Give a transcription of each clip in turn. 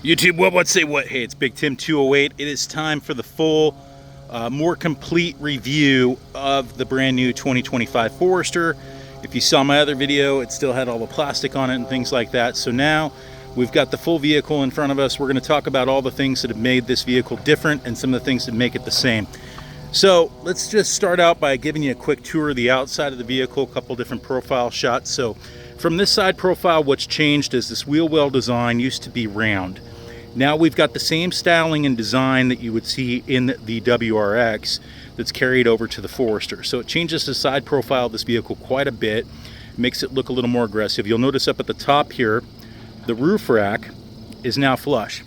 YouTube, what say what? Hey, it's Big Tim 208. It is time for the full, more complete review of the brand new 2025 Forester. If you saw my other video, it still had all the plastic on it and things like that. So now we've got the full vehicle in front of us. We're going to talk about all the things that have made this vehicle different and some of the things that make it the same. So let's just start out by giving you a quick tour of the outside of the vehicle, a couple different profile shots. So from this side profile, what's changed is this wheel well design used to be round. Now we've got the same styling and design that you would see in the WRX that's carried over to the Forester. So it changes the side profile of this vehicle quite a bit, makes it look a little more aggressive. You'll notice up at the top here, the roof rack is now flush.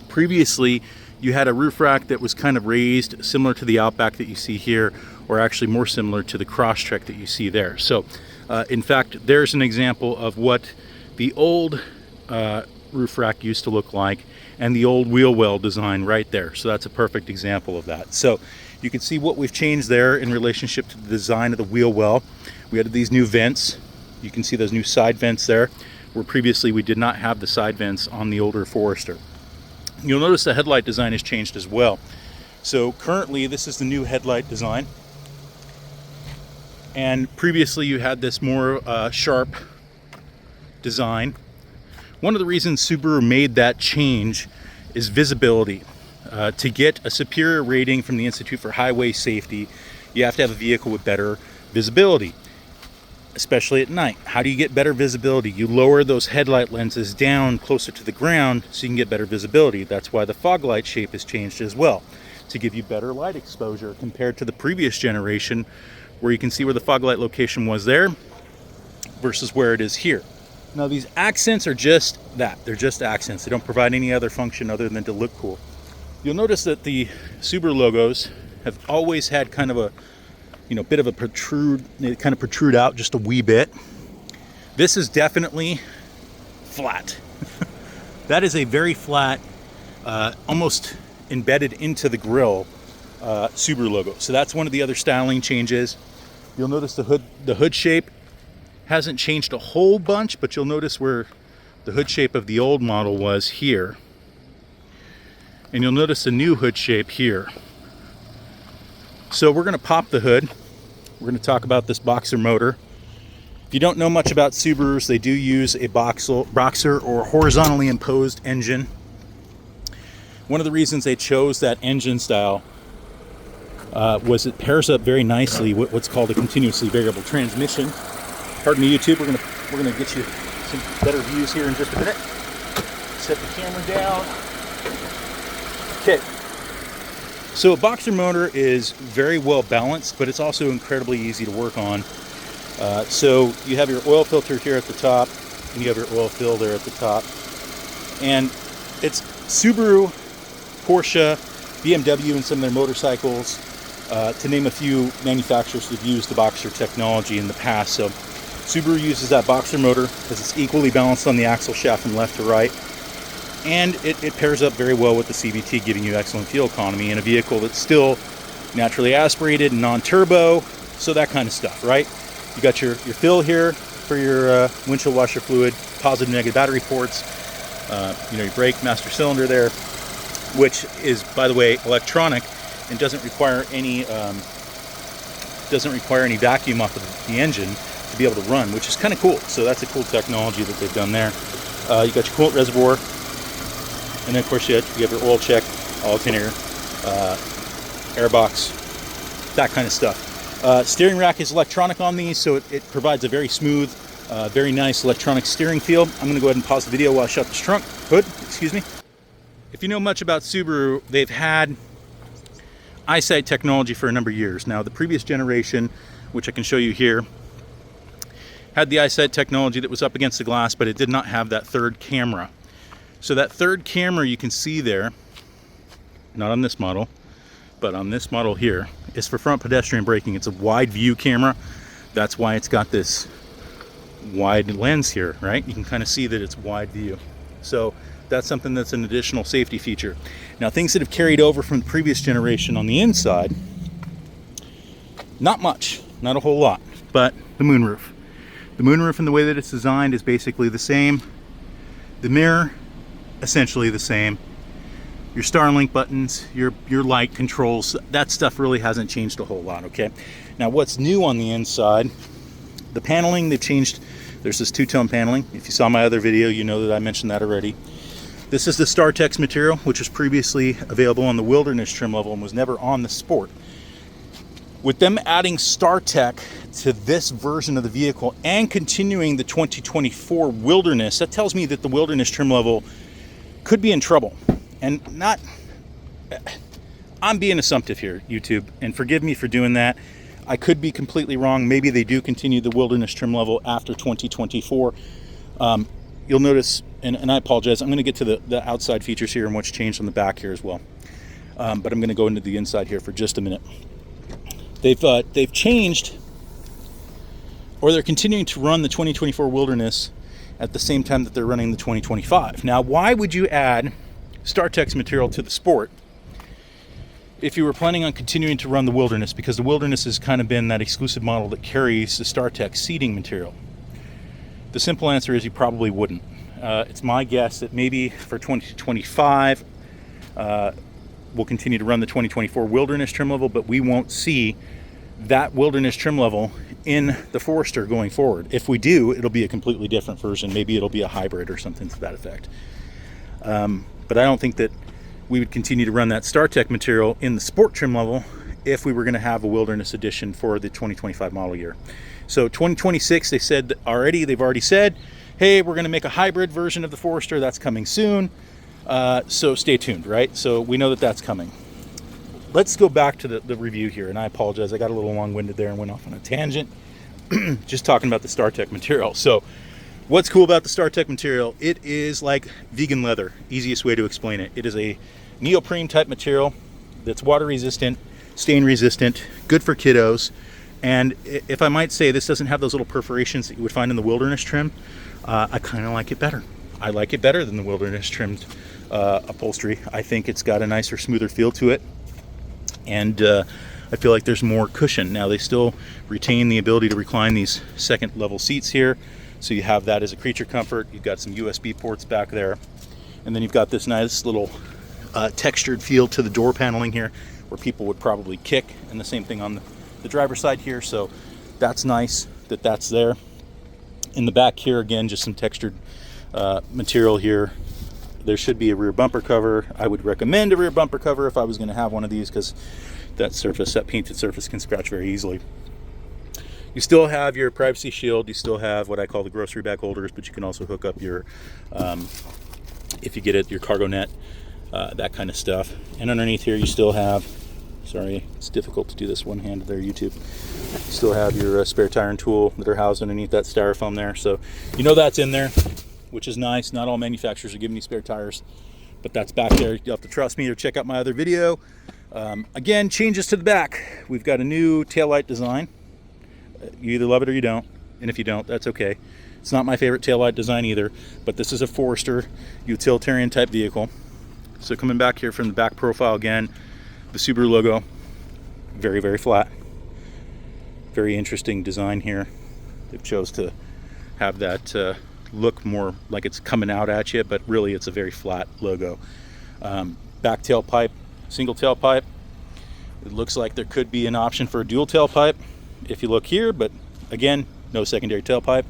Previously, you had a roof rack that was kind of raised, similar to the Outback that you see here, or actually more similar to the Crosstrek that you see there. So in fact, there's an example of what the old roof rack used to look like and the old wheel well design right there. So that's a perfect example of that. So you can see what we've changed there in relationship to the design of the wheel well. We added these new vents. You can see those new side vents there, where previously we did not have the side vents on the older Forester. You'll notice the headlight design has changed as well. So currently this is the new headlight design, and previously you had this more sharp design. One of the reasons Subaru made that change is visibility. To get a superior rating from the Institute for Highway Safety, you have to have a vehicle with better visibility, especially at night. How do you get better visibility? You lower those headlight lenses down closer to the ground so you can get better visibility. That's why the fog light shape has changed as well, to give you better light exposure compared to the previous generation, where you can see where the fog light location was there versus where it is here. Now these accents are just that. They're just accents. They don't provide any other function other than to look cool. You'll notice that the Subaru logos have always had kind of a, bit of a protrude. They kind of protrude out just a wee bit. This is definitely flat. That is a very flat, almost embedded into the grille Subaru logo. So that's one of the other styling changes. You'll notice the hood shape hasn't changed a whole bunch, but you'll notice where the hood shape of the old model was here. And you'll notice the new hood shape here. So we're going to pop the hood. We're going to talk about this boxer motor. If you don't know much about Subarus, they do use a boxer or horizontally imposed engine. One of the reasons they chose that engine style was it pairs up very nicely with what's called a continuously variable transmission. Pardon me, YouTube. We're gonna get you some better views here in just a minute. Set the camera down. Okay. So a boxer motor is very well balanced, but it's also incredibly easy to work on. So you have your oil filter here at the top, and you have your oil fill there at the top. And it's Subaru, Porsche, BMW, and some of their motorcycles, to name a few manufacturers that have used the boxer technology in the past. So Subaru uses that boxer motor because it's equally balanced on the axle shaft from left to right, and it pairs up very well with the CVT, giving you excellent fuel economy in a vehicle that's still naturally aspirated and non-turbo, so that kind of stuff, right? You got your fill here for your windshield washer fluid, positive, negative battery ports, your brake master cylinder there, which is, by the way, electronic and doesn't require any vacuum off of the engine to be able to run, which is kind of cool. So that's a cool technology that they've done there. You got your coolant reservoir, and then of course you have your oil check, alternator, airbox, that kind of stuff. Steering rack is electronic on these, so it provides a very smooth, very nice electronic steering feel. I'm going to go ahead and pause the video while I shut this hood. Excuse me. If you know much about Subaru, they've had eyesight technology for a number of years. Now the previous generation, which I can show you here, had the eyesight technology that was up against the glass, but it did not have that third camera. So that third camera you can see there, not on this model, but on this model here, is for front pedestrian braking. It's a wide view camera. That's why it's got this wide lens here, right? You can kind of see that it's wide view. So that's something that's an additional safety feature. Now, things that have carried over from the previous generation on the inside, not much, not a whole lot, but the moonroof. The moonroof and the way that it's designed is basically the same. The mirror essentially the same. Your Starlink buttons, your light controls, that stuff really hasn't changed a whole lot, okay? Now what's new on the inside, the paneling, they've changed. There's this two-tone paneling. If you saw my other video, you know that I mentioned that already. This is the StarTex material, which was previously available on the Wilderness trim level and was never on the Sport. With them adding StarTex to this version of the vehicle and continuing the 2024 Wilderness, that tells me that the Wilderness trim level could be in trouble. And not, I'm being assumptive here, YouTube, and forgive me for doing that. I could be completely wrong. Maybe they do continue the Wilderness trim level after 2024. You'll notice, and I apologize, I'm going to get to the outside features here and what's changed on the back here as well. But I'm going to go into the inside here for just a minute. They've changed, or they're continuing to run the 2024 Wilderness at the same time that they're running the 2025. Now, why would you add StarTex material to the Sport if you were planning on continuing to run the Wilderness? Because the Wilderness has kind of been that exclusive model that carries the StarTex seating material. The simple answer is you probably wouldn't. It's my guess that maybe for 2025 we'll continue to run the 2024 Wilderness trim level, but we won't see that Wilderness trim level in the Forester going forward. If we do, it'll be a completely different version. Maybe it'll be a hybrid or something to that effect. But I don't think that we would continue to run that StarTex material in the Sport trim level if we were going to have a Wilderness edition for the 2025 model year. So 2026, they've already said, hey, we're going to make a hybrid version of the Forester. That's coming soon. So stay tuned, right? So we know that that's coming. Let's go back to the review here, and I apologize. I got a little long-winded there and went off on a tangent, just talking about the StarTex material. So what's cool about the StarTex material? It is like vegan leather, easiest way to explain it. It is a neoprene type material that's water resistant, stain resistant, good for kiddos. And if I might say, this doesn't have those little perforations that you would find in the Wilderness trim. I kind of like it better. I like it better than the Wilderness trimmed upholstery. I think it's got a nicer, smoother feel to it. And I feel like there's more cushion. Now, they still retain the ability to recline these second level seats here. So you have that as a creature comfort. You've got some USB ports back there. And then you've got this nice little textured feel to the door paneling here, where people would probably kick. And the same thing on the driver's side here. So that's nice that that's there. In the back here, again, just some textured material here. There should be a rear bumper cover. I would recommend a rear bumper cover if I was going to have one of these, because that painted surface can scratch very easily. You still have your privacy shield. You still have what I call the grocery bag holders, but you can also hook up your, if you get it, your cargo net, that kind of stuff. And underneath here, you still have, sorry, it's difficult to do this one-handed there, YouTube. You still have your spare tire and tool that are housed underneath that styrofoam there. So you know that's in there, which is nice. Not all manufacturers are giving you spare tires, but that's back there. You'll have to trust me or check out my other video. Again, changes to the back. We've got a new taillight design. You either love it or you don't, and if you don't, that's okay. It's not my favorite taillight design either, but this is a Forester utilitarian type vehicle. So coming back here from the back profile again, the Subaru logo, very, very flat. Very interesting design here. They've chose to have that look more like it's coming out at you, but really it's a very flat logo. Back tailpipe, single tailpipe. It looks like there could be an option for a dual tailpipe if you look here, but again, no secondary tailpipe.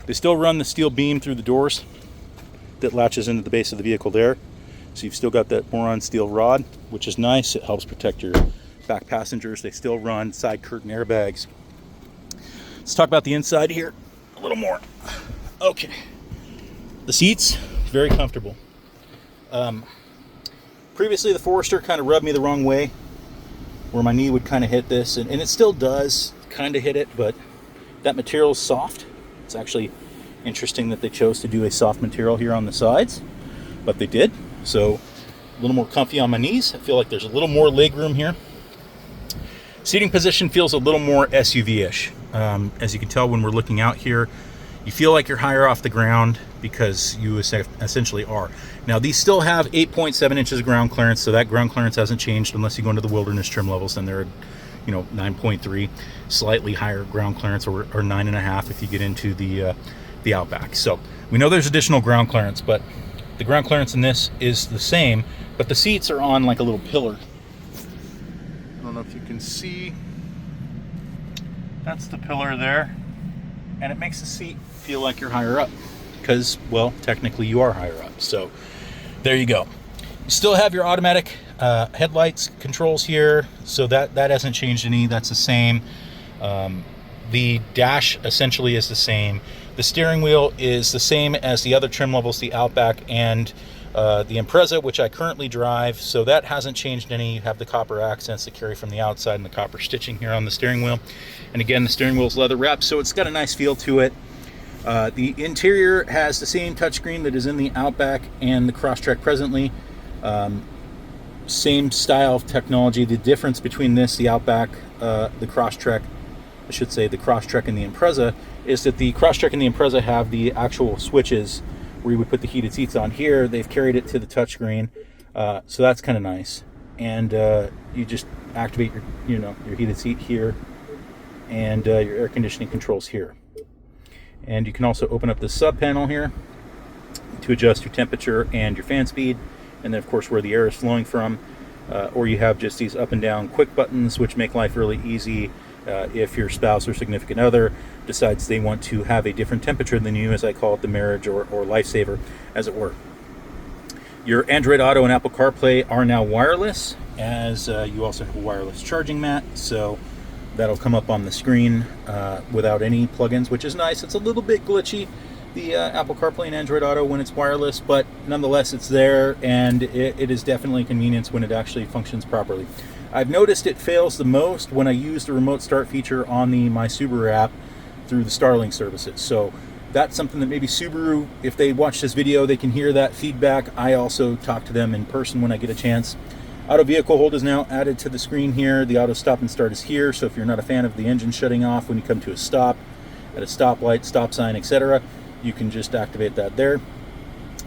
They still run the steel beam through the doors that latches into the base of the vehicle there. So you've still got that boron steel rod, which is nice. It helps protect your back passengers. They still run side curtain airbags. Let's talk about the inside here a little more. Okay, the seats, very comfortable. Previously the Forester kind of rubbed me the wrong way, where my knee would kind of hit this, and it still does kind of hit it, but that material is soft. It's actually interesting that they chose to do a soft material here on the sides, but they did. So a little more comfy on my knees. I feel like there's a little more leg room here. Seating position feels a little more SUV-ish. As you can tell when we're looking out here, you feel like you're higher off the ground because you essentially are. Now these still have 8.7 inches of ground clearance, so that ground clearance hasn't changed unless you go into the Wilderness trim levels. Then they're, 9.3, slightly higher ground clearance, or 9.5 if you get into the Outback. So we know there's additional ground clearance, but The ground clearance in this is the same, but the seats are on like a little pillar. I don't know if you can see. That's the pillar there. And it makes the seat feel like you're higher up because, well, technically you are higher up. So there you go. You still have your automatic headlights controls here, so that hasn't changed any. That's the same. The dash essentially is the same. The steering wheel is the same as the other trim levels, the Outback and the Impreza, which I currently drive, so that hasn't changed any. You have the copper accents that carry from the outside and the copper stitching here on the steering wheel. And again, the steering wheel is leather wrapped, so it's got a nice feel to it. The interior has the same touchscreen that is in the Outback and the Crosstrek presently. Same style of technology. The difference between this, the Outback, the Crosstrek, I should say the Crosstrek and the Impreza, is that the Crosstrek and the Impreza have the actual switches where you would put the heated seats on. Here they've carried it to the touchscreen, so that's kind of nice. And you just activate your heated seat here, and your air conditioning controls here. And you can also open up the sub panel here to adjust your temperature and your fan speed, and then of course where the air is flowing from. Or you have just these up and down quick buttons, which make life really easy if your spouse or significant other decides they want to have a different temperature than you, as I call it, the marriage or lifesaver, as it were. Your Android Auto and Apple CarPlay are now wireless, as you also have a wireless charging mat, so that'll come up on the screen without any plugins, which is nice. It's a little bit glitchy, the Apple CarPlay and Android Auto, when it's wireless, but nonetheless it's there, and it is definitely a convenience when it actually functions properly. I've noticed it fails the most when I use the remote start feature on the My Subaru app through the Starlink services. So that's something that maybe Subaru, if they watch this video, they can hear that feedback. I also talk to them in person when I get a chance. Auto vehicle hold is now added to the screen here. The auto stop and start is here, so if you're not a fan of the engine shutting off when you come to a stop, at a stoplight, stop sign, etc., you can just activate that there.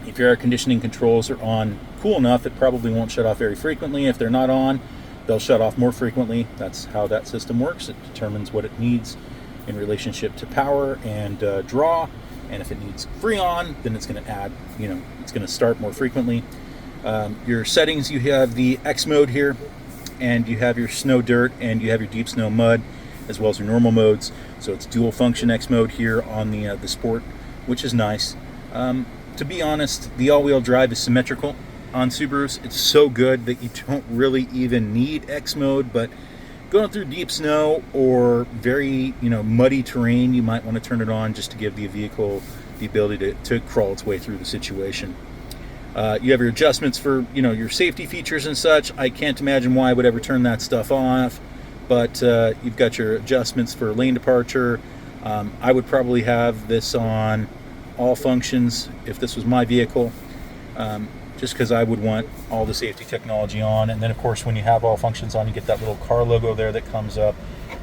If your air conditioning controls are on cool enough, it probably won't shut off very frequently. If they're not on, they'll shut off more frequently. That's how that system works. It determines what it needs in relationship to power and draw, and if it needs Freon, then it's going to add, it's going to start more frequently. Your settings, you have the X mode here, and you have your snow dirt, and you have your deep snow mud, as well as your normal modes. So it's dual function X mode here on the Sport, which is nice. To be honest, the all-wheel drive is symmetrical on Subarus. It's so good that you don't really even need X mode, but going through deep snow or very muddy terrain, you might want to turn it on just to give the vehicle the ability to crawl its way through the situation. You have your adjustments for your safety features and such. I can't imagine why I would ever turn that stuff off, but you've got your adjustments for lane departure. I would probably have this on all functions if this was my vehicle, just because I would want all the safety technology on. And then of course when you have all functions on, you get that little car logo there that comes up,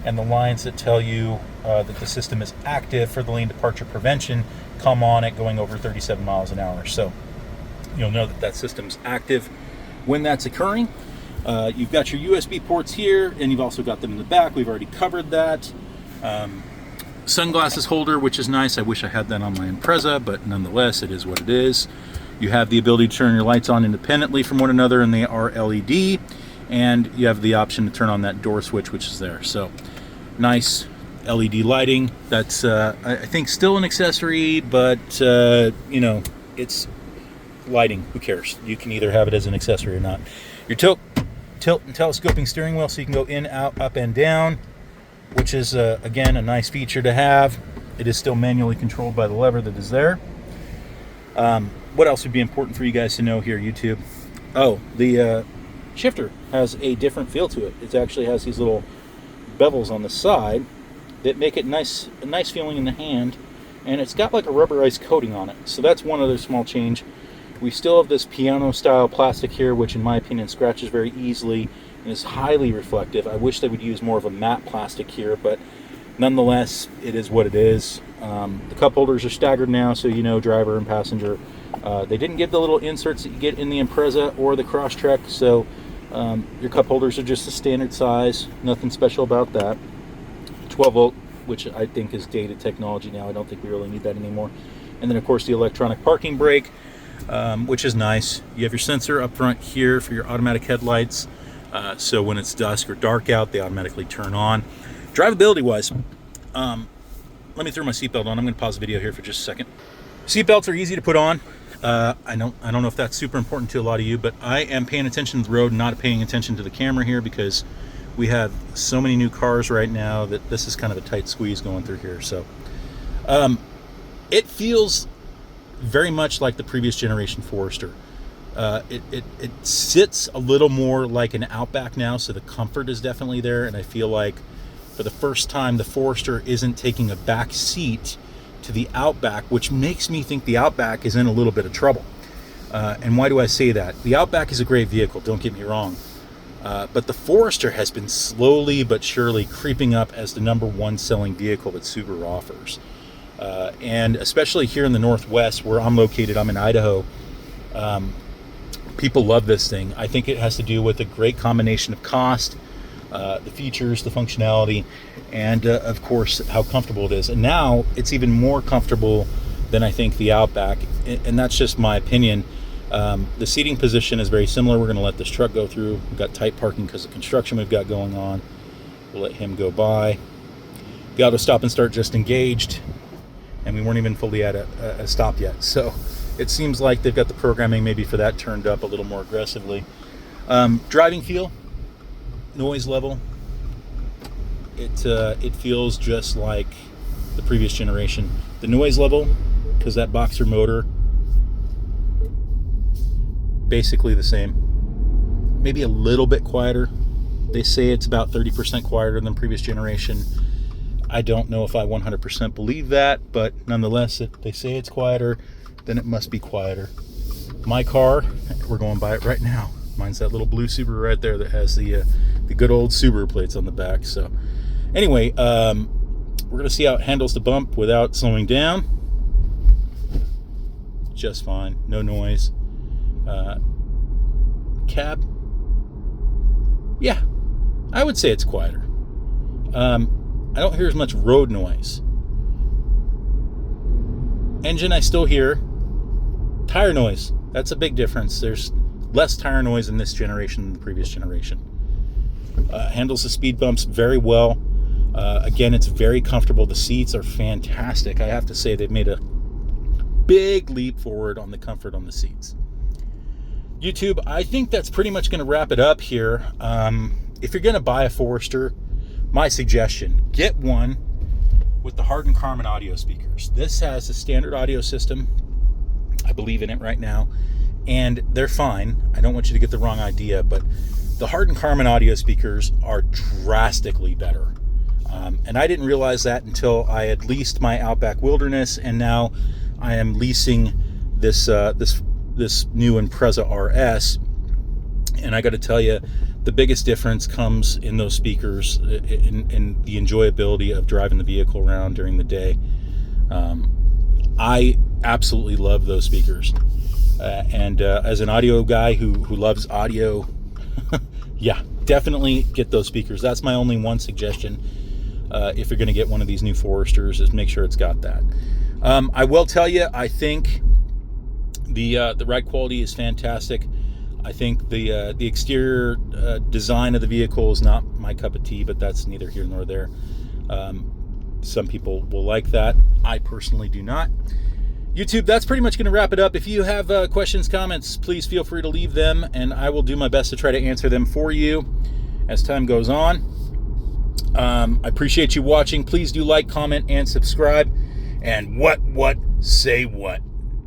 and the lines that tell you that the system is active for the lane departure prevention come on at going over 37 miles an hour. So you'll know that system's active when that's occurring. You've got your USB ports here, and you've also got them in the back. We've already covered that. Sunglasses holder, which is nice. I wish I had that on my Impreza, but nonetheless, it is what it is. You have the ability to turn your lights on independently from one another, and they are LED. And you have the option to turn on that door switch, which is there. So nice LED lighting. That's, I think, still an accessory, but, it's lighting. Who cares? You can either have it as an accessory or not. Your tilt and telescoping steering wheel, so you can go in, out, up, and down, which is, again, a nice feature to have. It is still manually controlled by the lever that is there. What else would be important for you guys to know here, YouTube? Oh, the shifter has a different feel to it. It actually has these little bevels on the side that make it a nice feeling in the hand, and it's got like a rubberized coating on it. So that's one other small change. We still have this piano-style plastic here, which in my opinion scratches very easily and is highly reflective. I wish they would use more of a matte plastic here, but nonetheless, it is what it is. The cup holders are staggered now, so driver and passenger. They didn't give the little inserts that you get in the Impreza or the Crosstrek, so your cup holders are just the standard size. Nothing special about that. 12 volt, which I think is dated technology now. I don't think we really need that anymore. And then, of course, the electronic parking brake. which is nice. You have your sensor up front here for your automatic headlights, so when it's dusk or dark out, they automatically turn on. Drivability wise, let me throw my seatbelt on. I'm going to pause the video here for just a second. Seatbelts are easy to put on. I don't know if that's super important to a lot of you, but I am paying attention to the road, not paying attention to the camera here, because we have so many new cars right now that this is kind of a tight squeeze going through here. So it feels very much like the previous generation Forester. It sits a little more like an Outback now, so the comfort is definitely there, and I feel like for the first time the Forester isn't taking a back seat to the Outback, which makes me think the Outback is in a little bit of trouble. And why do I say that? The Outback is a great vehicle, don't get me wrong, but the Forester has been slowly but surely creeping up as the #1 selling vehicle that Subaru offers. And especially here in the Northwest where I'm located, I'm in Idaho, people love this thing. I think it has to do with a great combination of cost, the features, the functionality, and of course how comfortable it is. And now it's even more comfortable than I think the Outback, and that's just my opinion. The seating position is very similar. We're going to let this truck go through. We've got tight parking because of construction we've got going on. We'll let him go by. The auto stop and start just engaged, and we weren't even fully at a stop yet. So it seems like they've got the programming maybe for that turned up a little more aggressively. Driving feel, noise level, it feels just like the previous generation. The noise level, because that boxer motor, basically the same, maybe a little bit quieter. They say it's about 30% quieter than previous generation. I don't know if I 100% believe that, but nonetheless, if they say it's quieter, then it must be quieter. My car, we're going by it right now. Mine's that little blue Subaru right there that has the good old Subaru plates on the back. So anyway, we're gonna see how it handles the bump without slowing down. Just fine, no noise. Cab, yeah, I would say it's quieter. I don't hear as much road noise. Engine I still hear. Tire noise, that's a big difference. There's less tire noise in this generation than the previous generation. Handles the speed bumps very well. Again, it's very comfortable. The seats are fantastic. I have to say they've made a big leap forward on the comfort on the seats. YouTube, I think that's pretty much going to wrap it up here. If you're going to buy a Forester, my suggestion, get one with the hardened Karman audio speakers. This has a standard audio system. I believe in it right now, and they're fine. I don't want you to get the wrong idea, but the hardened Karman audio speakers are drastically better. And I didn't realize that until I had leased my Outback Wilderness, and now I am leasing this new Impreza RS. And I got to tell you, the biggest difference comes in those speakers, in the enjoyability of driving the vehicle around during the day. I absolutely love those speakers. And as an audio guy who loves audio, yeah, definitely get those speakers. That's my only one suggestion. If you're going to get one of these new Foresters, is make sure it's got that. I will tell you, I think the ride quality is fantastic. I think the exterior design of the vehicle is not my cup of tea, but that's neither here nor there. Some people will like that. I personally do not. YouTube, that's pretty much going to wrap it up. If you have questions, comments, please feel free to leave them, and I will do my best to try to answer them for you as time goes on. I appreciate you watching. Please do like, comment, and subscribe. And say what?